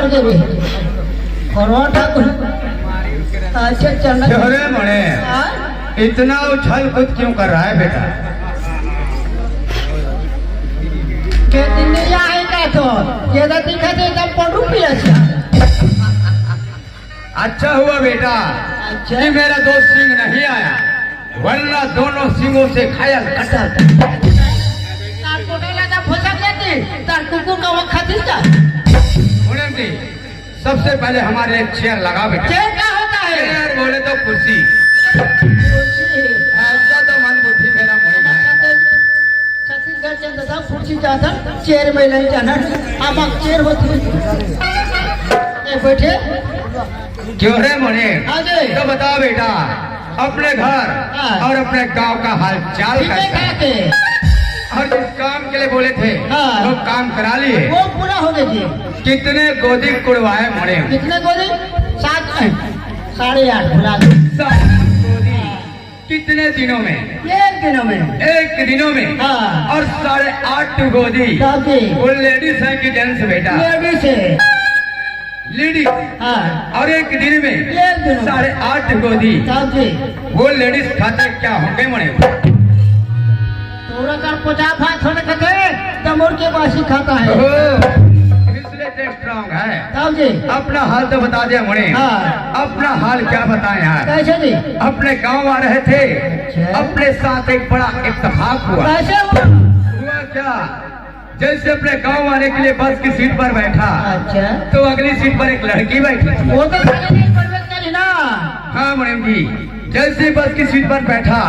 मार के भी परोठा अच्छा चल अरे मणे इतना उछल कूद क्यों कर रहा है बेटा? के दिन नहीं आएगा तो ये तो दिखाते एकदम पड़ू पिया अच्छा हुआ बेटा अच्छा कि मेरा दोस्त सिंह नहीं आया, वरना दोनों सिंहों से घायल कटा तार कोटा लगा फसक लेती तार कुकुर का वक्त खाती था। सबसे पहले हमारे एक चेयर लगा बेटा। चेयर क्या होता है? चेयर बोले तो कुर्सी। ऐसा तो मन बुद्धि मेरा मुड़े में छत्तीसगढ़ के अंदर कुर्सी जाता चेयर में नहीं जाना आमक चेयर होती है बैठे क्यों रे मोने? तो बताओ बेटा अपने घर और अपने गांव का हाल चाल कैसा? और जिस काम के लिए बोले थे वो काम करा लिए, वो पूरा हो गया जी। कितने गोदी कुड़वाए मोड़े? कितने गोदी? 7.5 भुला कितने दिनों में? एक दिनों में। एक दिनों में और 8.5 गोदी। वो लेडीज है कि जेंट्स बेटा? लेडीज है। लेडीज और एक दिन में 8.5 गोदी। वो लेडीज खाते क्या होंगे मोड़े? थोड़ा का 50 हाथ होने खाते तमोर के बासी खाता है इसलिए स्ट्रांग है। तब जी अपना हाल तो बता दिया मोड़े। अपना हाल क्या बताएं यार? कैसे जी? अपने गांव आ रहे थे, अपने साथ एक बड़ा इत्तेफाक हुआ। कैसे हुआ क्या? जैसे अपने गांव आने के लिए बस की सीट पर बैठा, अच्छा तो अगली सीट पर एक लड़की बैठी। वो तो नहीं ना। हाँ मुनीम जी, जैसे बस की सीट पर बैठा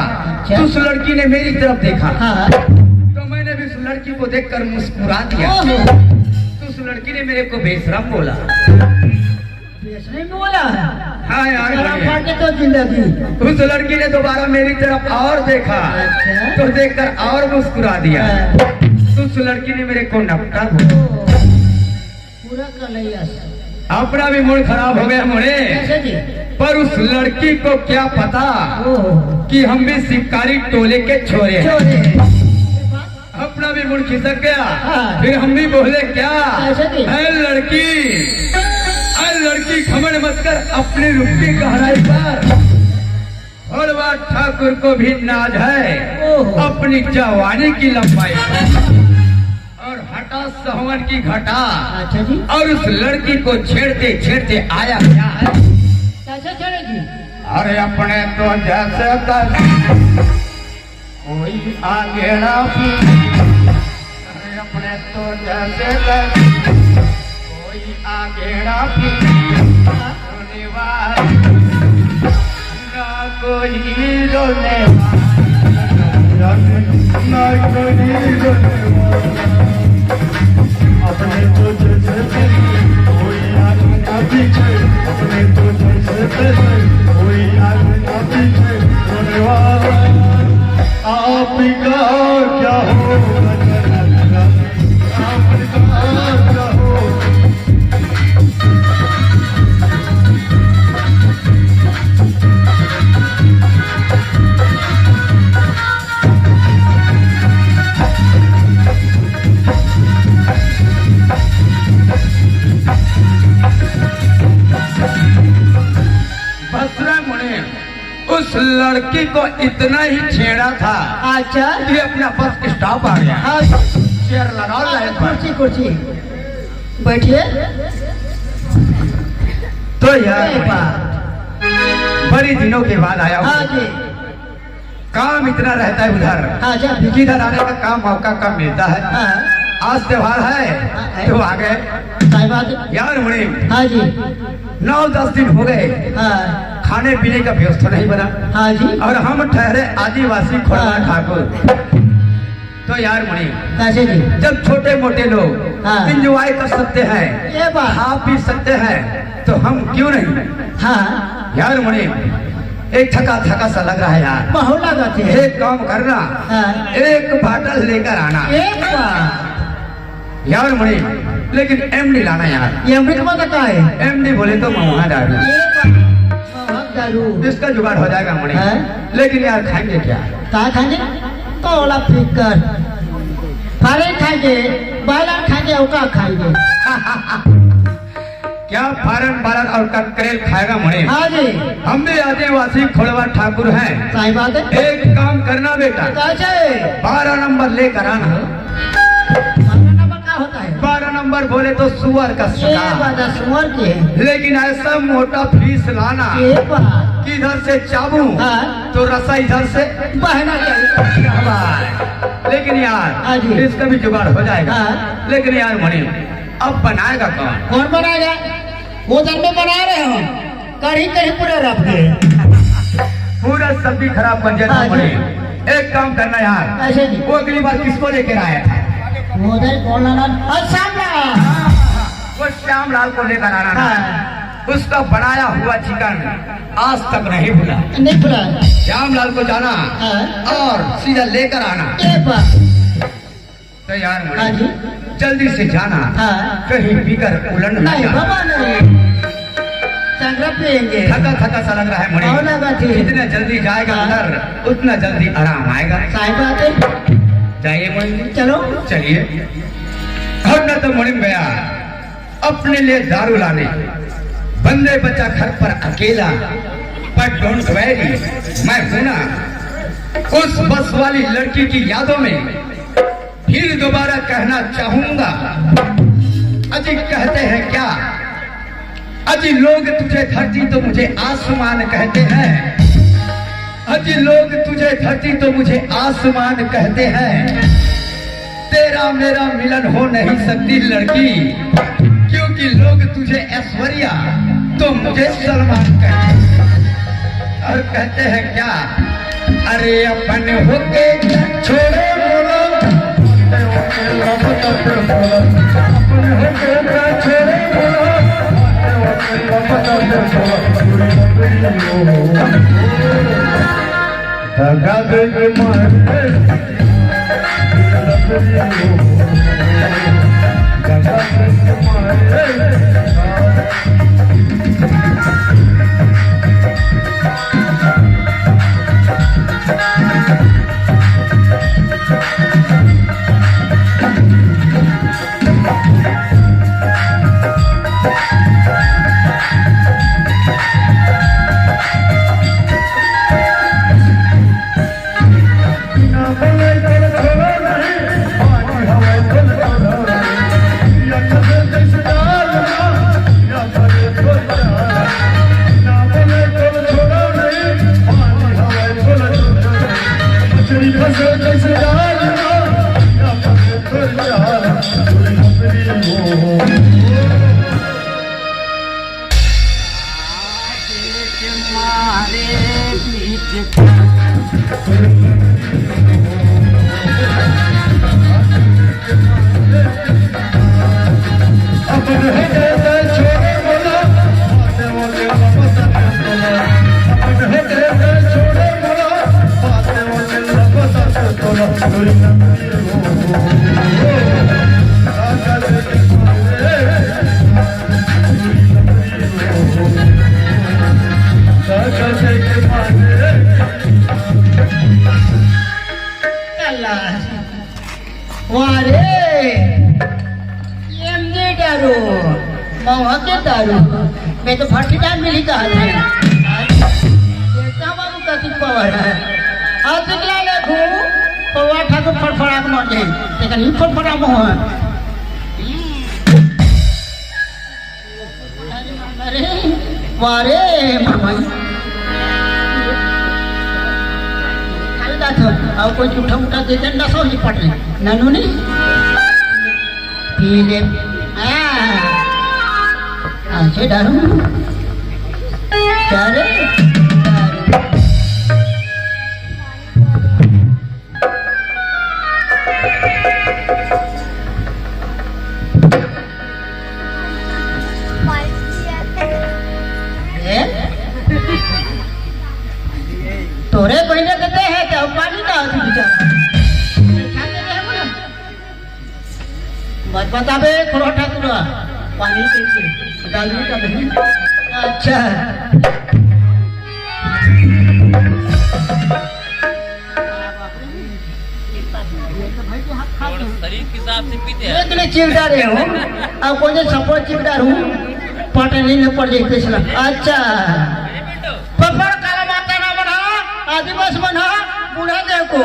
तो उस लड़की ने मेरी तरफ देखा। तो मैंने भी उस लड़की को देखकर मुस्कुरा दिया। तो उस लड़की ने मेरे को बेशरम बोला। बोला हाँ यार तो जिंदगी। उस लड़की ने दोबारा मेरी तरफ और देखा तो देखकर और मुस्कुरा दिया। तो उस लड़की ने मेरे को नपटा बोला। पूरा कलैया अपना भी मूड खराब हो गया मोड़े। पर उस लड़की को क्या पता कि हम भी शिकारी टोले के छोरे हैं। अपना भी मूड खिसक गया। फिर हम भी बोले क्या? लड़की घमंड मत कर अपनी रूप की गहराई पर। और वह ठाकुर को भी नाज है अपनी जवानी की लंबाई और हटा सहवन की घटा। अच्छा जी। और उस लड़की को छेड़ते छेड़ते आया क्या है? कैसे छेड़ेगी? अरे अपने तो जैसे कोई आगे ना भी, अरे अपने तो जैसे कोई आगे ना भी, रोने वाला ना कोई रोने वाला, ना कोई रोने वाला। अपने तो जैसे कोई आगे ना पीछे, अपने तो जैसे कोई आगे ना पीछे, रोने वाला आपका क्या हो? उस लड़की को इतना ही छेड़ा था। अच्छा कि अपना बस स्टॉप आ गया। हाँ चेयर लगाओ लाइन पर। कुर्सी कुर्सी बैठिए। तो यार बड़ी दिनों के बाद आया। हाँ जी। काम इतना रहता है उधर। हाँ जी। किधर आने का काम मौका कम मिलता है। आज त्योहार है तो आ गए यार मुनीम। हाँ जी। 9-10 दिन हो गए। खाने पीने का व्यवस्था नहीं बना। हाँ जी। और हम ठहरे आदिवासी खोड़वा ठाकुर। तो यार मुनीम कैसे जी? जब छोटे मोटे लोग एंजॉय कर सकते हैं, ये बात खा पी सकते हैं, तो हम क्यों नहीं? हाँ यार मुनीम एक थका थका सा लग रहा है यार। बहुत लगाते हैं। एक काम करना, एक बाटल लेकर आना। एक बार यार मुनीम, लेकिन एमडी लाना यार। एमडी का मतलब क्या है? एमडी बोले तो महुआ दारू, इसका जुगाड़ हो जाएगा मुनीम। लेकिन यार खाएंगे क्या? क्या खाएंगे? तो वाला फिकर फारे खाएंगे, बायला खाएंगे, उका खाएंगे। क्या फारन बारन और ककरेल खाएगा मुड़े? हाँ जी। हम भी आदिवासी खोड़वा ठाकुर हैं। सही बात है। एक काम करना बेटा, 12 नंबर लेकर आना। 12 नंबर क्या होता है? 12 नंबर बोले तो सुअर का ये बात सका, सुअर की है। लेकिन ऐसा मोटा फीस लाना ये बात कि इधर से चाबू हाँ। तो रसा इधर से बहना चाहिए। लेकिन हाँ यार जी। इसका भी जुगाड़ हो जाएगा। हाँ। लेकिन यार मणि अब बनाएगा कौन? कौन बनाएगा? वो दर में बना रहे हो, कहीं कहीं पूरा रख दे। पूरा सब्जी खराब बन जाता हाँ जी। मणि। एक काम करना यार, ऐसे जी। वो अगली बार किसको लेकर आया था? वो उधर कौन लाना? वो श्याम लाल को लेकर आना ना। हाँ। उसका बनाया हुआ चिकन आज तक नहीं भूला। नहीं भूला। श्याम लाल को जाना हाँ। और सीधा लेकर आना। ये बात। तो यार हाँ मणि जी। जल्दी से जाना, हाँ। कहीं पीकर उलट ना नहीं जाना। बाबा नहीं, संग्रह पिएंगे। थका थका सा लग रहा है और मणि। लगा थी। जितना जल्दी जाएगा अंदर उतना जल्दी आराम आएगा। सही बात है। जाइए मणि, चलो। चलिए। हम न तो मणि गया अपने लिए दारू लाने, बंदे बच्चा घर पर अकेला, पर डोंट वैरी, मैं हूं ना। उस बस वाली लड़की की यादों में फिर दोबारा कहना चाहूंगा, अजी कहते हैं क्या, अजी लोग तुझे धरती तो मुझे आसमान कहते हैं, अजी लोग तुझे धरती तो मुझे आसमान कहते हैं। तेरा मेरा मिलन हो नहीं सकती लड़की, क्योंकि लोग तुझे ऐश्वर्या तो मुझे सलमान कहते हैं। और कहते हैं क्या, अरे अपन होके छोड़े बोलो, अपन होके छोड़े बोलो, धगा दे मारे मैं तो फटी टाइम मिली कहा बाबू कथी पवार है आज निकला देखू पवार ठाकुर फड़फड़ा के मर जाए लेकिन ही फड़फड़ा मोह अरे वारे मामा और कोई झूठा उठा दे दे ना सो ही पड़ रहे ननू नहीं पी ले ऐसे दारू क्या रे तोरे कोई ना देते हैं तो पानी का बेचारा मत बता बे थोड़ा ठाकुर पानी कैसे डालने का नहीं अच्छा शरीर के हिसाब से पीते हैं इतने चिमटा रहे हो अब कोई सपोर्ट चिमटा हूँ पाटणी न पड़ जाते चला अच्छा पकड़ काला माता ना बना आदिवास बना बूढ़ा देखो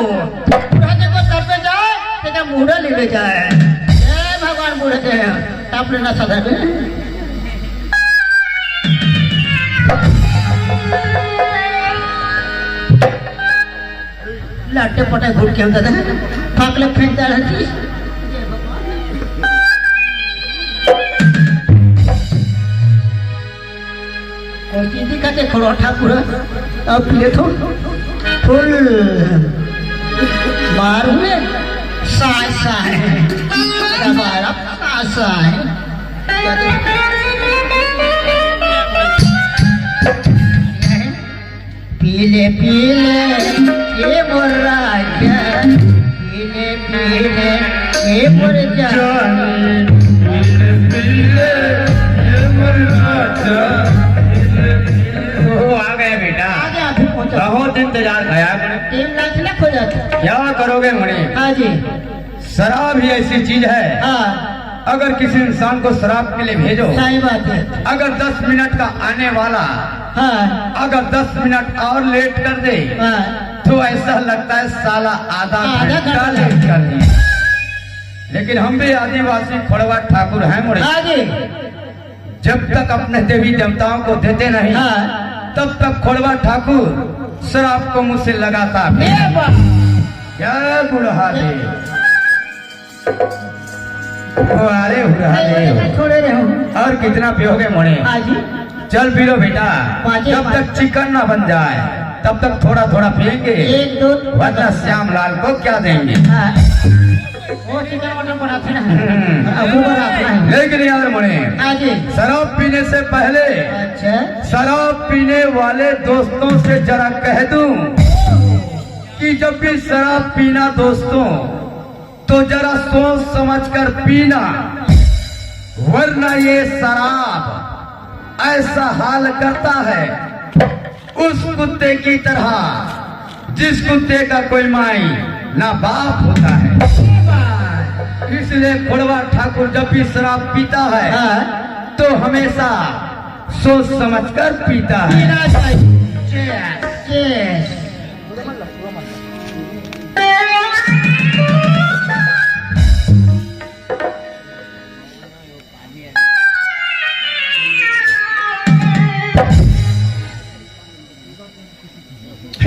सर पे जाए तेरा बूढ़ा ले जाए जय भगवान बूढ़े के आप लेना सदा में लाटे पटाए घुट के दादा फाकले फेंकता रहती और चीज़ी का ते खड़ा ठाकुर अब ले तो फुल बाहर हुए साय साय हमारा साय पीले पीले ये मोर राजा पीले पीले ये मोर जान पीले ये मोर राजा आ गया बेटा आगे अभी पहुंचा बहुत इंतजार किया टीम लाख ना खो जाता क्या करोगे मुनि हाँ जी शराब ही ऐसी चीज है हाँ अगर किसी इंसान को शराब के लिए भेजो सही बात है अगर 10 मिनट का आने वाला हाँ अगर 10 मिनट और लेट कर दे हाँ तो ऐसा लगता है साला आधा आधा घंटा घंटा लेट कर दिया लेकिन हम भी आदिवासी खोड़वा ठाकुर हैं मुड़े हाँ जी जब तक अपने देवी देवताओं को देते नहीं हाँ तब तक खोड़वा ठाकुर शराब को मुंह से लगाता है ये बात क्या गुड़हा दे अरे छोड़े रहे हो और कितना पियोगे मोने हाँ जी चल पी लो बेटा पाँचे जब तक चिकन ना बन जाए तब तक थोड़ा थोड़ा पियेंगे एक दो वरना श्याम लाल को क्या देंगे हाँ वो चिकन मटन बनाते ना अब वो बनाते हैं लेकिन यार मोने हाँ जी शराब पीने से पहले अच्छा शराब पीने वाले दोस्तों से जरा कह दूं कि जब भी शराब पीना दोस्तों तो जरा सोच समझकर पीना वरना ये शराब ऐसा हाल करता है उस कुत्ते की तरह जिस कुत्ते का कोई माई ना बाप होता है इसलिए खोड़वा ठाकुर जब भी शराब पीता है हाँ तो हमेशा सोच समझकर पीता है पीना चाहिए Cheers.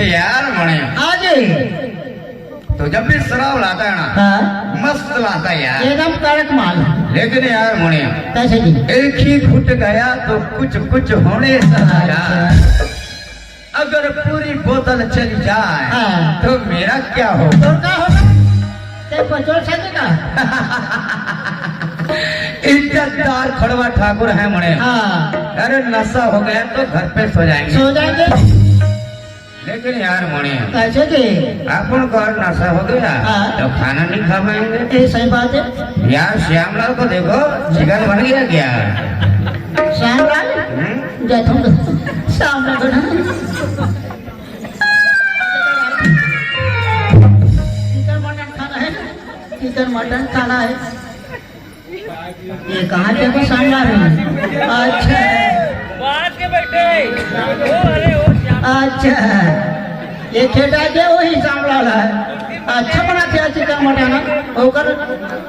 यार मणे हाँ जी तो जब भी शराब लाता है ना हाँ मस्त लाता है यार एकदम कड़क माल लेकिन यार मणे कैसे जी एक ही घुट गया तो कुछ कुछ होने सा लगा अगर पूरी बोतल चली जाए हाँ। तो मेरा क्या हो तो क्या होगा ते पचोल सकेगा इज्जतदार खड़वा ठाकुर है मणे हाँ अरे नशा हो गया तो घर पे सो जाएंगे सो जाएंगे लेकिन यार मणे कैसे जी अपन को और नशा हो गया हाँ। तो खाना नहीं खा पाएंगे ये सही बात है यार श्यामलाल को देखो चिकन बन गया क्या श्याम लाल जैथुम श्याम लाल चिकन मटन खाना है ये कहाँ से को सामना है अच्छा बात के बैठे अच्छा ये खेटा के वही सामला है अच्छा बनाते हैं चिकन मटन ओकर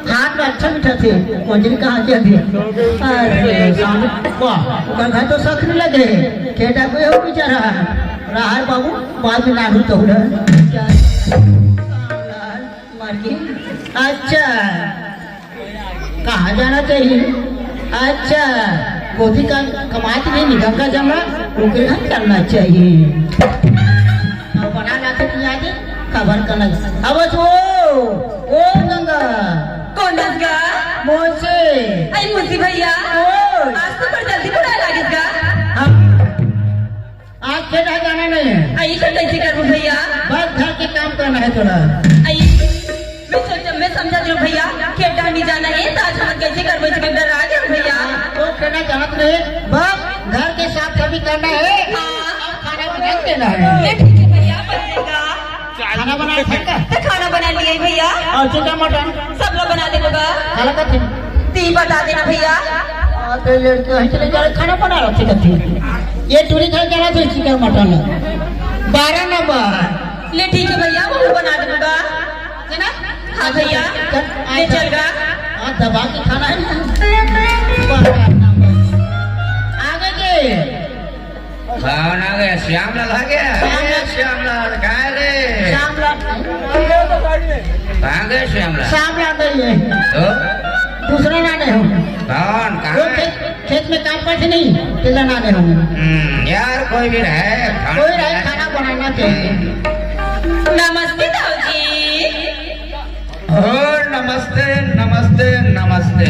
हाथ में अच्छा मीठा थे मंजरी कहाँ के दी अरे सामने वाह ओकर घर तो सख नहीं लगे खेटा को हो बेचारा राहर बाबू बाद में नाडू तो अच्छा कहाँ जाना चाहिए अच्छा गोदी का कमाती नहीं निगम का जमा उनके घर चलना चाहिए बना लाते आगे खबर करना अब ओ गंगा कौन का मोसे आई मुसी भैया ओ आज तो पर जल्दी बुला लागिस का आज खेड़ा जाना नहीं है आई तो कैसे करूं भैया बस घर के काम करना है थोड़ा आई मैं समझा दियो भैया खेड़ा नहीं जाना है तो आज हम कैसे करबे से डर आ गया भैया तो खेड़ा जानत नहीं बस घर के साफ सफाई करना है और खाना बना देना है ठीक है भैया बनेगा खाना बना सकता तो खाना बना लिए भैया और चिकन मटन सब लोग बना दे लोगा खाना का ती बता देना भैया तो लड़के वहीं चले जा रहे खाना बना रहे थे ये टूरी खा जा रहा था चिकन मटन 12 नंबर ले ठीक है भैया वो बना दूंगा है ना। हाँ भैया ले चलगा दबा के खाना है आगे के कौन आ गया? श्यामलाल आ गया। श्यामलाल कहाँ रे? श्यामलाल कहाँ गए श्यामलाल? श्यामलाल नहीं है तो दूसरा नाने हो कौन वो कहाँ है? खेत में काम करते नहीं तेरा नाने हो यार कोई भी रहे कोई रहे खाना बनाना चाहिए। नमस्ते दाऊजी। ओ नमस्ते नमस्ते नमस्ते।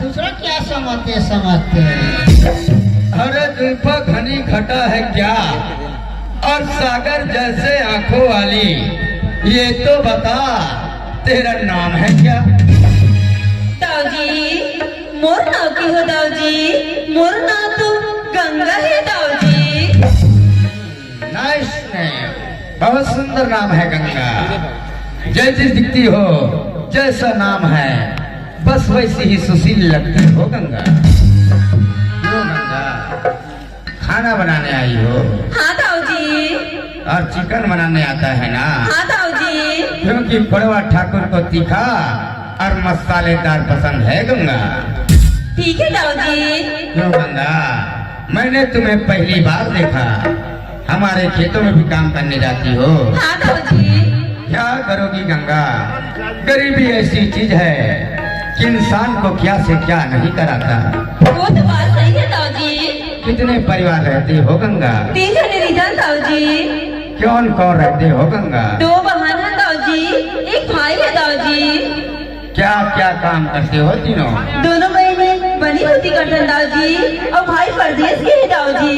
दूसरा क्या समझते अरे जुल्फा घनी घटा है क्या और सागर जैसे आंखों वाली, ये तो बता तेरा नाम है क्या? दाऊजी मोर नाव की हो दाऊजी, मोर नाव तो गंगा है दाऊजी। नाइस नेम, बहुत सुंदर नाम है गंगा। जैसी दिखती हो जैसा नाम है बस वैसी ही सुशील लगती हो गंगा। क्यों गंगा खाना बनाने आई हो? हाँ दाऊजी। और चिकन बनाने आता है ना? हाँ दाऊजी। क्योंकि पड़वा ठाकुर को तीखा और मसालेदार पसंद है गंगा। ठीक है दाऊजी। क्यों गंगा मैंने तुम्हें पहली बार देखा, हमारे खेतों में भी काम करने जाती हो। हाँ दाऊजी। क्या करोगी गंगा, गरीबी ऐसी चीज है कि इंसान को क्या से क्या नहीं कराता। वो तो बात सही है दाऊजी। कितने परिवार रहते हो गंगा? 3 जने रिजन दाऊजी। कौन कौन रहते हो गंगा? 2 बहन है दाऊजी, 1 भाई है दाऊजी। क्या क्या काम करते हो तीनों? दोनों बहनें बनी होती करतन दाऊजी और भाई परदेश के है दाऊजी।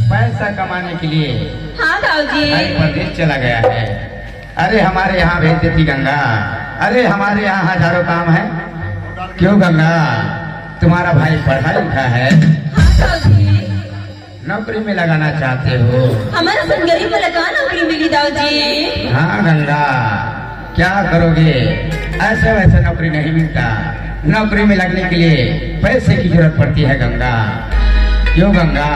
पैसा कमाने के लिए हाँ दाऊजी। भाई परदेश चला गया है। अरे हमारे यहाँ भेज देती गंगा, अरे हमारे यहाँ हजारों काम है। क्यों गंगा तुम्हारा भाई पढ़ा लिखा है? हाँ दाऊजी। नौकरी में लगाना चाहते हो? हमारा सन गरीब में लगा नौकरी मिली दाऊजी। हाँ गंगा क्या करोगे, ऐसे वैसे नौकरी नहीं मिलता। नौकरी में लगने के लिए पैसे की जरूरत पड़ती है गंगा। क्यों गंगा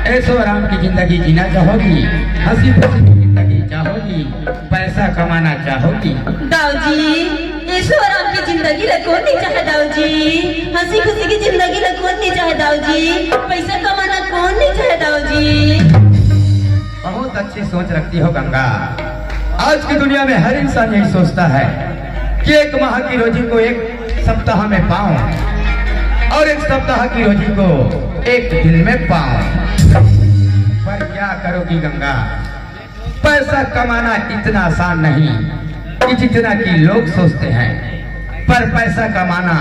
ऐसो आराम की जिंदगी जीना चाहोगी, हंसी खुशी की जिंदगी चाहोगी, पैसा कमाना चाहोगी? दाऊजी ऐसो आराम की जिंदगी कौन नहीं चाहे दाऊजी, हंसी खुशी की जिंदगी कौन नहीं चाहे दाऊजी, पैसा कमाना कौन नहीं चाहे दाऊजी। बहुत अच्छी सोच रखती हो गंगा। आज की दुनिया में हर इंसान यही सोचता है कि 1 माह की रोजी को 1 सप्ताह में पाऊं और 1 सप्ताह की रोजी को 1 दिन में पाऊं। पर क्या करोगी गंगा, पैसा कमाना इतना आसान नहीं कि जितना कि लोग सोचते हैं। पर पैसा कमाना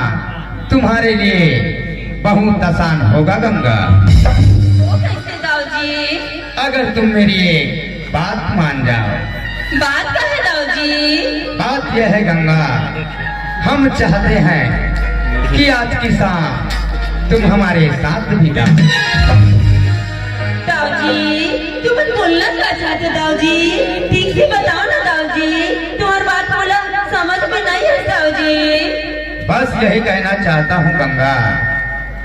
तुम्हारे लिए बहुत आसान होगा गंगा, वो कैसे दाऊजी? अगर तुम मेरी एक बात मान जाओ। बात क्या है दाऊजी? बात यह है गंगा, हम चाहते हैं कि आज की शाम तुम हमारे साथ बिताओ। दाऊजी तुम बोलना क्या चाहते हो दाऊजी? ठीक से बताओ ना दाऊजी, तुम्हारी बात बोला समझ में नहीं है दाऊजी। बस यही कहना चाहता हूँ गंगा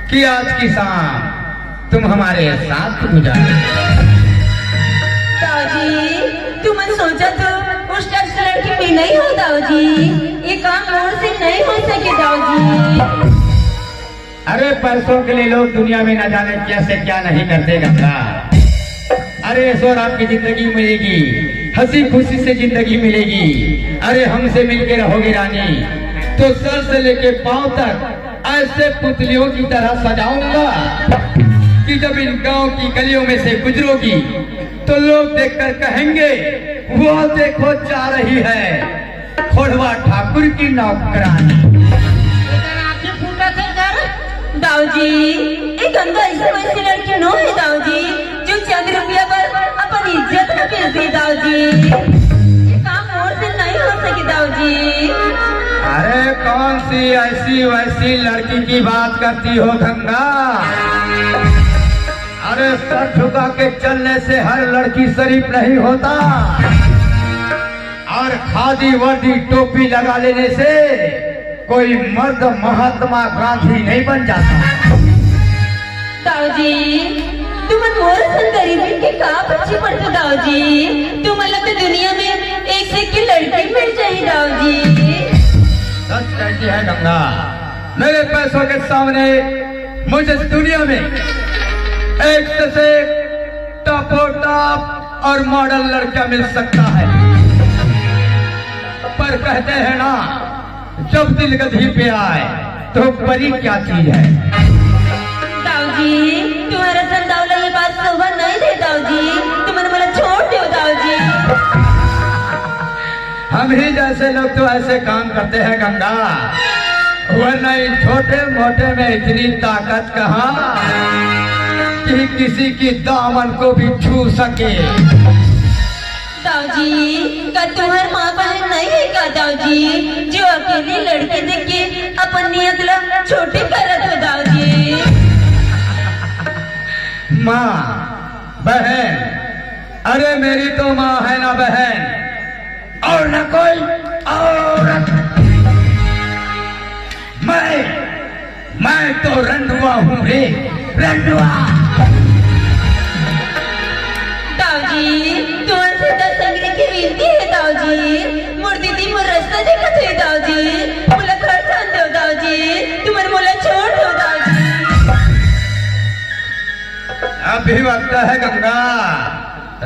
कि आज की शाम तुम हमारे साथ गुजारो। दाऊजी तुमने सोचा तो उस टच लड़की में नहीं हो दाऊजी, ये काम और से नहीं हो सके दाऊजी। अरे पैसों के लिए लोग दुनिया में न जाने क्या से क्या नहीं करते गंगा। अरे ऐश्वर्य आपकी जिंदगी मिलेगी, हंसी खुशी से जिंदगी मिलेगी। अरे हमसे मिलके रहोगी रानी तो सर से लेके पांव तक ऐसे पुतलियों की तरह सजाऊंगा कि जब इन गांव की गलियों में से गुजरोगी तो लोग देखकर कहेंगे वो देखो जा रही है खोड़वा ठाकुर की नौकरानी। दाऊजी एक गंगा ऐसे वैसे लड़की नो है दाऊजी जो चंद रुपया पर अपनी इज्जत न बेच दे दाऊजी, ये काम और से नहीं हो सके दाऊजी। अरे कौन सी ऐसी वैसी लड़की की बात करती हो गंगा? अरे सर झुका के चलने से हर लड़की शरीफ नहीं होता और खादी वर्दी टोपी लगा लेने से कोई मर्द महात्मा गांधी नहीं बन जाता। दाऊजी तुम्हें मोर सन गरीबी के का पीछे पड़ते दाऊजी। तुम्हाला तो दुनिया में एक से एक लड़की मिल चाहिए दाऊजी। सच कहती है गंगा, मेरे पैसों के सामने मुझे इस दुनिया में एक से टॉपो टॉप और मॉडल लड़का मिल सकता है, पर कहते हैं ना जब दिल गधी पे आए तो परी क्या चीज है। दाऊजी तुम्हारा संदावला ये बात शोभा नहीं दे दाऊजी। तुम्हारे मला छोड़ दो दाऊजी। हम ही जैसे लोग तो ऐसे काम करते हैं गंगा, वरना इन छोटे मोटे में इतनी ताकत कहाँ कि किसी की दामन को भी छू सके। दाऊजी का तुम्हार माँ बहन नहीं है का दाऊजी, जो अकेली लड़के देख के अपन नियत ला छोटी करत हो दाऊजी। माँ बहन, अरे मेरी तो माँ है ना बहन और न कोई औरत। मैं तो रंडुआ हूँ रे, रंडुआ। दाऊजी तुम्हारे से 10 अंगड़ी की विनती है दाऊजी। मोर दीदी मोर रास्ता देखत है दाऊजी। मोला घर जान दो दाऊजी। तुम्हारे मोला छोड़ दो दाऊजी। अभी वक्त है गंगा,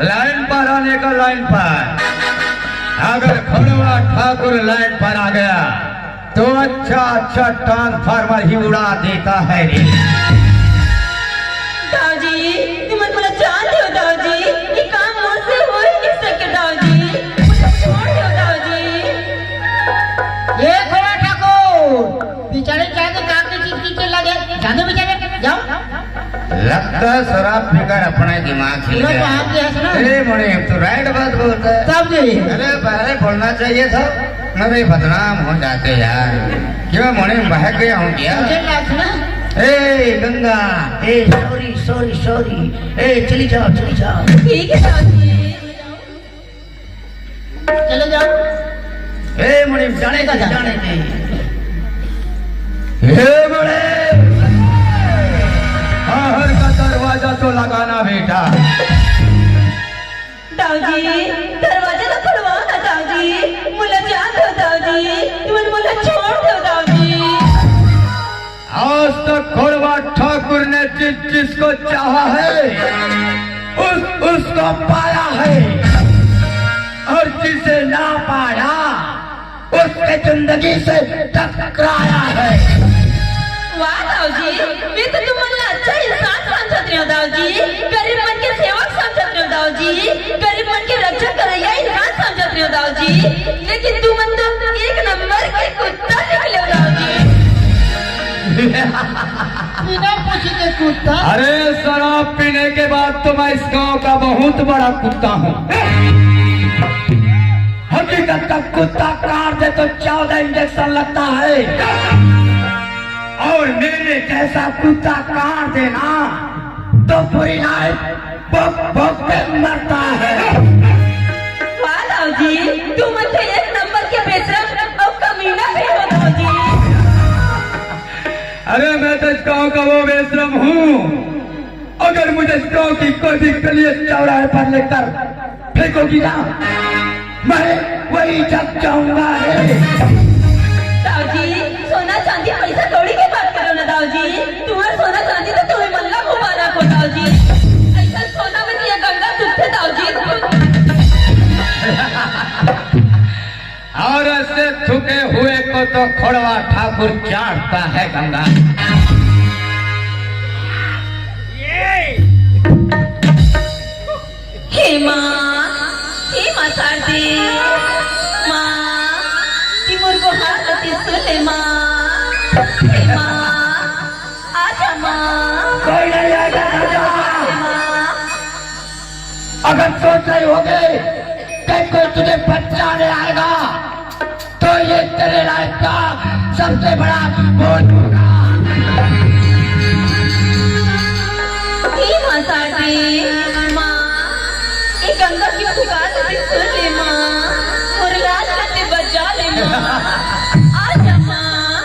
लाइन पर आने का। लाइन पर अगर खड़वा ठाकुर लाइन पर आ गया तो अच्छा ट्रांसफार्मर ही उड़ा देता है रे। दाऊजी तुम्हारे मोला जान दो दाऊजी। ये काम मुझसे हो ही नहीं सके दाऊजी। मुझे छोड़ दो दाऊजी। ये खड़ा ठाकुर बेचारे जाके काम की चीज के लगे जाने बेचारे जाओ। लगता है शराब पीकर अपना दिमाग हिल पूरा तो गया। आपके है ना। अरे मोने तो राइट बात बोलता है। सब जी अरे पहले बोलना चाहिए था, अरे बदनाम हो जाते यार। क्यों मोने बहक गया हूँ क्या? मुझे लाख ना। ए गंगा, ए सॉरी, ए चली जाओ। ठीक है दाऊजी। चले जाओ। ए मोने जाने का जा। जाने दे। ए मोने बाहर का दरवाजा तो लगाना बेटा। दाऊजी दरवाजा तो खुलवाओ ना दाऊजी। मुला जान दो दाऊजी। तुम्हारे मुला छोड़ दो दाऊजी। आज तक खोड़वा ठाकुर ने जिसको चाहा है उसको पाया है, और जिसे ना पाया उसके जिंदगी से टकराया है। वाह दाऊजी, मैं तो तुम्हारा अच्छा इंसान समझत रही हूँ दाऊजी। गरीब मन के सेवक समझत रही हूँ दाऊजी। गरीब मन के रक्षा करैया इंसान समझत रही हूँ दाऊजी। लेकिन तुम तो एक नंबर के कुत्ता निकले हो दाऊजी। बिना पूछे के कुत्ता। अरे शराब पीने के बाद तो मैं इस गांव का बहुत बड़ा कुत्ता हूँ। हकीकत का कुत्ता काट दे तो 14 इंजेक्शन लगता है, और मेरे जैसा कुत्ता काट देना तो पूरी नाइट भोग के मरता है। वाह दाऊजी, तुम तो एक नंबर के बेशरम और कमीना भी हो दाऊजी। अरे मैं तो इस गांव का वो बेशरम हूँ, अगर मुझे इस गांव की कोई भी गली चौराहे पर लेकर फेंकोगी ना, मैं वही जग जाऊंगा। दाऊजी सोना चांदी पैसा कौड़ी की बात करो ना दाऊजी। तुम्हारा सोना चांदी तो तुम्हें मल्ला मुबारक हो दाऊजी। ऐसा सोना में दिया गंगा तुझसे दाऊजी। और ऐसे थूके हुए को तो खोड़वा ठाकुर चाटता है गंगा। हे माँ शारदे माँ तिमोर को हालती सुने माँ। हे माँ आजा माँ। कोई नहीं आएगा राजा। माँ अगर सोच रही होगी कि कोई तुझे बचाने आएगा तो ये तेरे लाइफ का सबसे बड़ा भूल होगा। हे माँ शारदे माँ ये गंगा की पुकार भी सुन ले माँ। और लाल से बचा ले माँ। आजा माँ।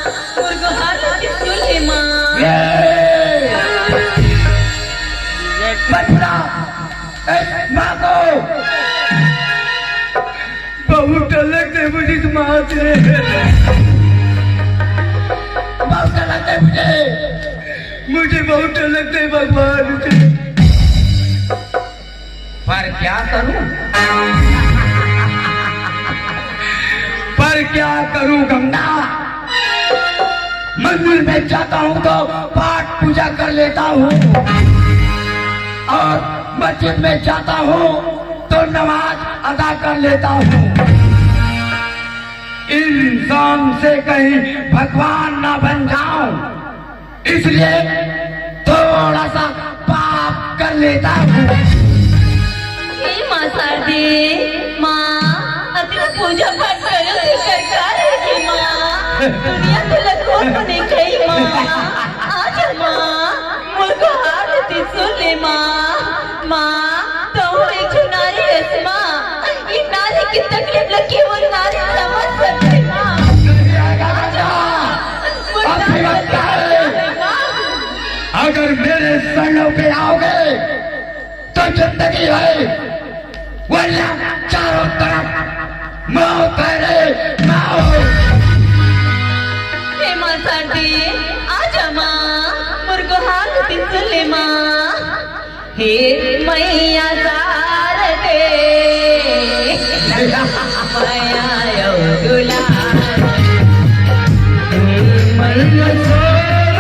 माँ को बहुत अलग है मुझे इस माँ से, बहुत अलग है मुझे बहुत अलग है भगवान से। पर क्या करूं, पर क्या करूं गंगा, मंदिर में जाता हूं तो पाठ पूजा कर लेता हूं और मस्जिद में जाता हूं तो नमाज अदा कर लेता हूं। इंसान से कहीं भगवान ना बन जाऊं, इसलिए थोड़ा सा पाप कर लेता हूं। माँ शारदे, माँ अतरा पूजा पाठ करो तो सरकार है कि माँ दुनिया तो लखों बने गई माँ। आज माँ मुझको हाथ दे सुन ले माँ। माँ तो एक नारी है माँ, ये नारी की तकलीफ लगी वो नारी समझ सकती माँ। अगर मेरे शरणों पे आओगे तो जिंदगी है, वरना चारों तरफ मौत है मौत। हे माँ शारदे, आजा माँ मुझको हाथ दे सुन ले माँ। हे मैया शारदे, मैया दुलार, मैया शारदे, मैया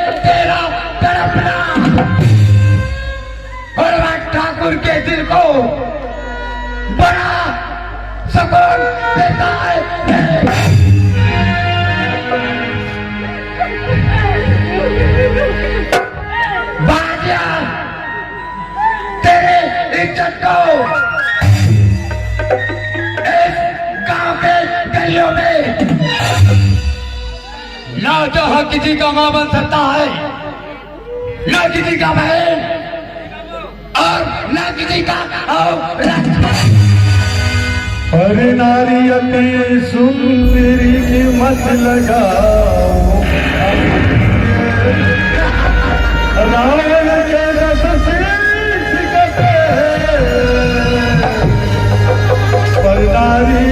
तेरा तड़पना भोलेनाथ ठाकुर के दिल को बड़ा सुकून देता है। बाजिया तेरे इज्जत को इस गांव के गलियों में ना जहां किसी का मां बन सकता है, ना किसी का बहन और ना किसी का औरत। अरे नारी अति सुंदरी की मत लगाओ, रावण के रस से सिकते पर नारी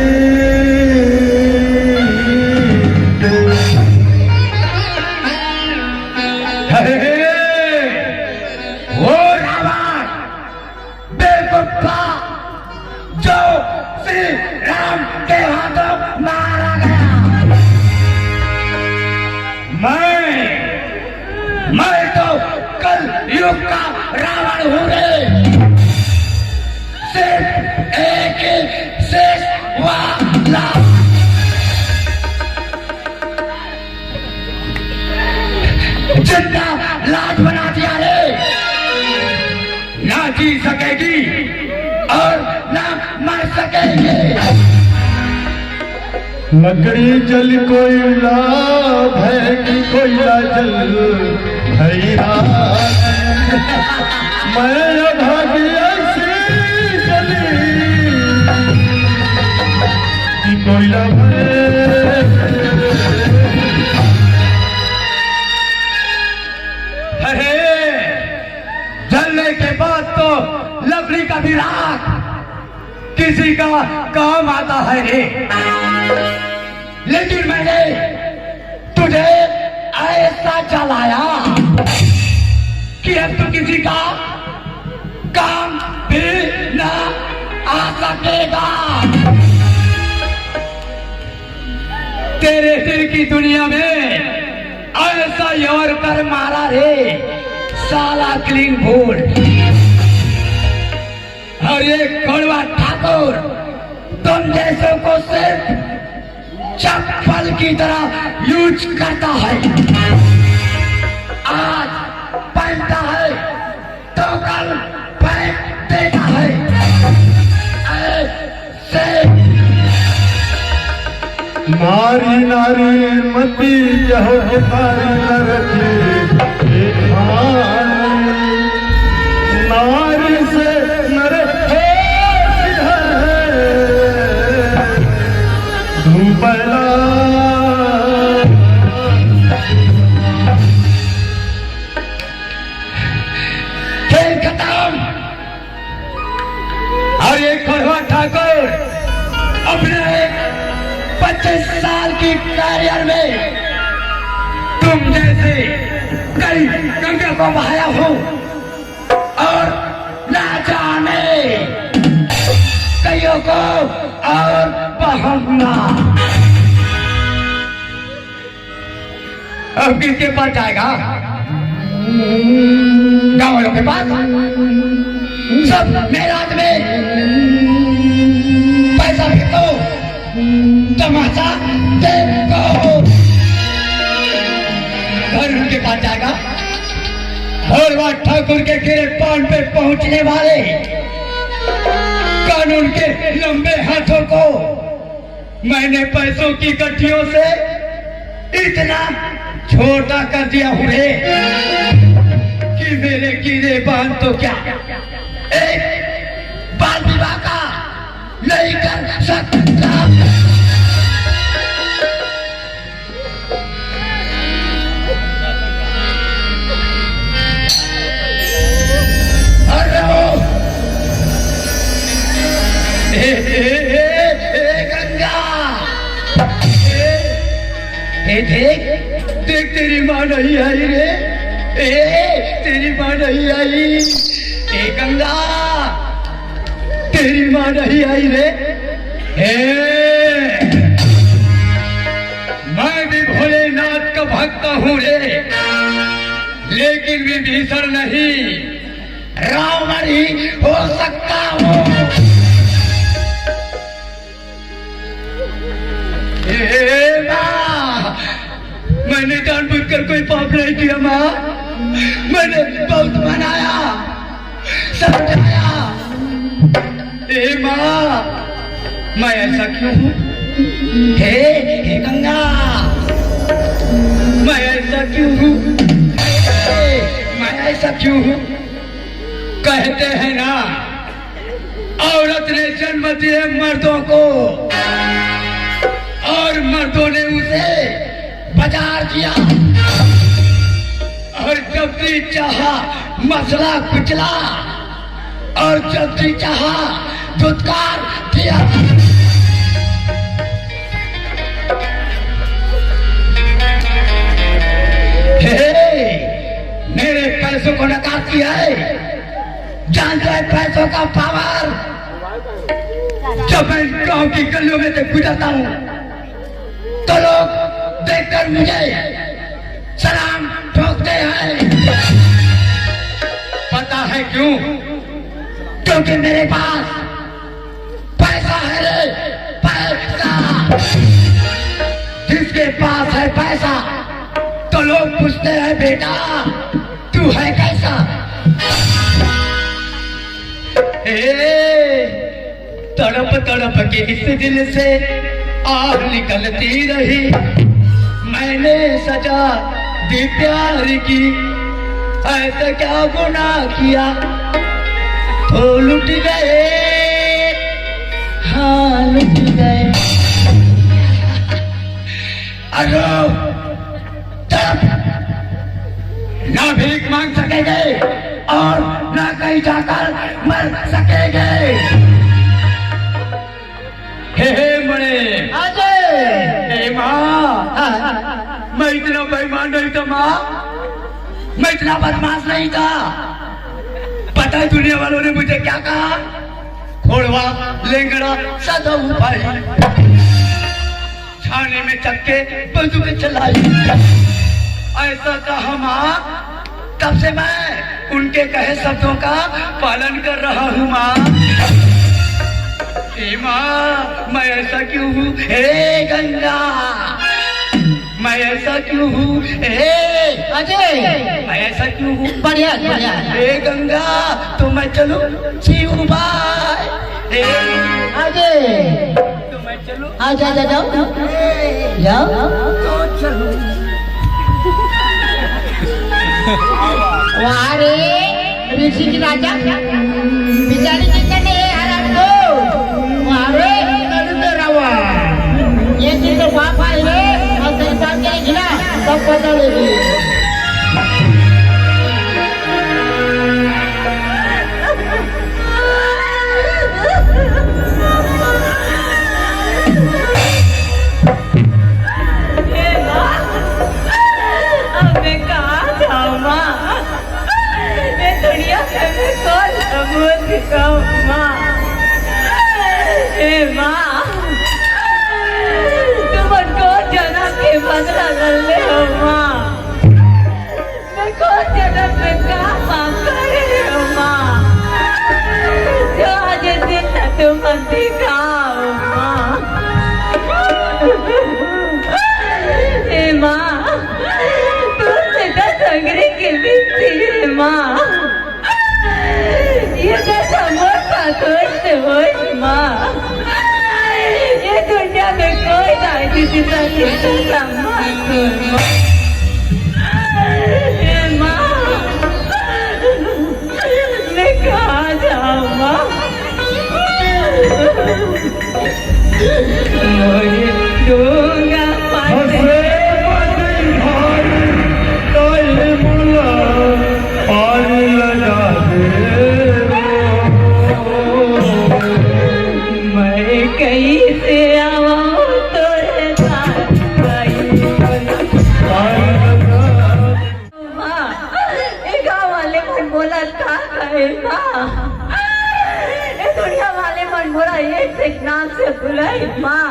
वो रावण बेवकूफ था जो श्री राम के हाथों मारा गया। मैं तो कल युग का रावण हूँ रे, सिर्फ एक ही शेष वाला। जिंदा लाज बना दिया रे, ना जी सकेगी और ना मर सकेगी। लकड़ी जल कोयला है कि कोयला जल भैया, मैं भाग्य से चली कि कोयला अरे जलने के बाद तो लकड़ी का भी राख किसी का काम आता है रे, लेकिन मैंने तुझे ऐसा जलाया कि अब तो किसी का काम भी ना आ सकेगा। तेरे दिल की दुनिया में ऐसा योर कर मारा रे साला क्लीन बोल्ड। और ये कड़वा ठाकुर तुम जैसों को सिर्फ चप्पल की तरह यूज करता है। आज पहनता है तो कल फेंक देता है। ऐसे नारी नारी मती यह सारी नरकी नारी से नर धूपला खेल खत्म। और ये कड़वा ठाकुर अपने 25 साल की कैरियर में तुम जैसे कई गंगा को बहाया हूं और ना जाने कईयों को और बहाऊंगा। अब किसके पास जाएगा? गाँव वालों के पास। सब मेराज में पैसा फेंको, तमाशा देखो। घर उनके पास जाएगा। भोलेनाथ ठाकुर के गिरफ्तार पे पहुंचने वाले कानून के लंबे हाथों को मैंने पैसों की गठियों से इतना छोटा कर दिया हूँ रे कि मेरे कीड़े बांध तो क्या एक बाल विवाह का नहीं कर सकता। गंगा देख देख तेरी माँ नहीं आई रे, तेरी माँ नहीं आई। गंगा तेरी माँ नहीं आई रे। मैं भी भोलेनाथ का भक्त हूँ रे। लेकिन विभीषण नहीं, रावण ही हो सकता हो। माँ, मैंने जानबूझकर कोई पाप नहीं किया माँ, मैंने बहुत मनाया, समझाया। माँ, मैं ऐसा क्यों हूँ? हे गंगा, मैं ऐसा क्यों हूँ? मैं ऐसा क्यों हूँ? कहते हैं ना, औरत ने जन्म दिए मर्दों को और मर्दों ने उसे बाजार दिया, और जब भी चाहा मसला कुचला और जब भी चाहा धुतकार दिया। मेरे पैसों को नकार दिया है, जानते हैं पैसों का पावर। जब मैं गांव की गलियों में से गुजरता हूँ तो लोग देखकर मुझे सलाम ठोकते हैं। पता है क्यों? क्योंकि मेरे पास पैसा है रे, पैसा। जिसके पास है पैसा तो लोग पूछते हैं बेटा तू है कैसा? तड़प तड़प के इस दिल से आग निकलती रही, मैंने सजा दी प्यार की, ऐसा क्या गुनाह किया तो लुट गए, हाँ लुट गए। अरे ना भीख मांग सकेंगे और ना कहीं जाकर मर सकेंगे। हे बड़े हे माँ, मैं इतना बेईमान नहीं था माँ, मैं इतना बदमाश नहीं था। पता है दुनिया वालों ने मुझे क्या कहा? खोड़वा, लेंगड़ा, सदा भाई, छाने में चक्के बंदूक चलाई। ऐसा कहा माँ, तब से मैं उनके कहे शब्दों का पालन कर रहा हूँ माँ। माँ, मैं ऐसा क्यों हूँ? हे गंगा, मैं ऐसा क्यों हूँ? हे अजय, मैं ऐसा क्यों हूँ? बढ़िया बढ़िया। हे गंगा, तो मैं चलूं शिव बाय। हे अजय, तो मैं चलूं, आजा जा जाओ जाओ तो चलूं। वहाँ रे ऋषि की राजा बिचारी कितने हराम दो वहाँ रे कल पे रवा ये चीज तो बाप आई रे और तेरे बाप के खिला तब पता लगी। बदला कर ले हो माँ, मैं कौन जन्म में काम करे हो माँ, जो आज दिन तुम दिखाओ माँ। हे माँ, तुमसे 10 अंगरी के बीच है माँ, ये 10 मोटा दोस्त हो माँ, ये दुनिया में कोई नहीं जिसका किसी माँ, मैं कहाँ जाऊँ माँ? मुझे दूंगा हंसे बदहार तोय मुला पार लगा दे मैं कहीं से आऊँ तोरे साथ माँ, गाँव वाले मन बोला था कहे माँ, दुनिया वाले मन बोला एक नाम से बुलाई माँ,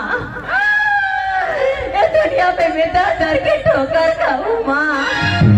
दुनिया पे मैं दर के ठोकर खाऊं माँ।